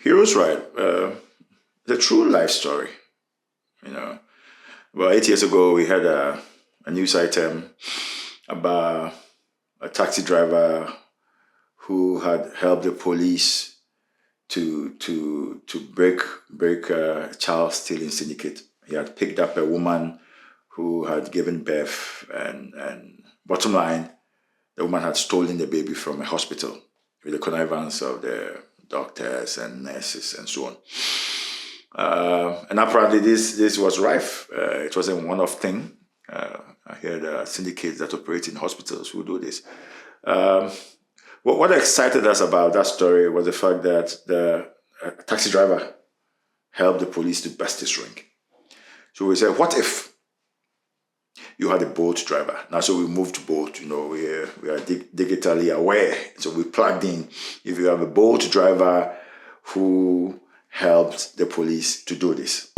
Heroes Right. The true life story. You know, about 8 years ago, we had a news item about a taxi driver who had helped the police to break a child stealing syndicate. He had picked up a woman who had given birth, and bottom line, the woman had stolen the baby from a hospital with the connivance of the doctors and nurses and so on. And apparently this was rife. It wasn't a one-off thing. I hear there are syndicates that operate in hospitals who do this. What excited us about that story was the fact that the taxi driver helped the police to bust this ring. So we said, what if you had a boat driver? Now, so we moved to boat. We are digitally aware. So we plugged in. If you have a boat driver who helped the police to do this,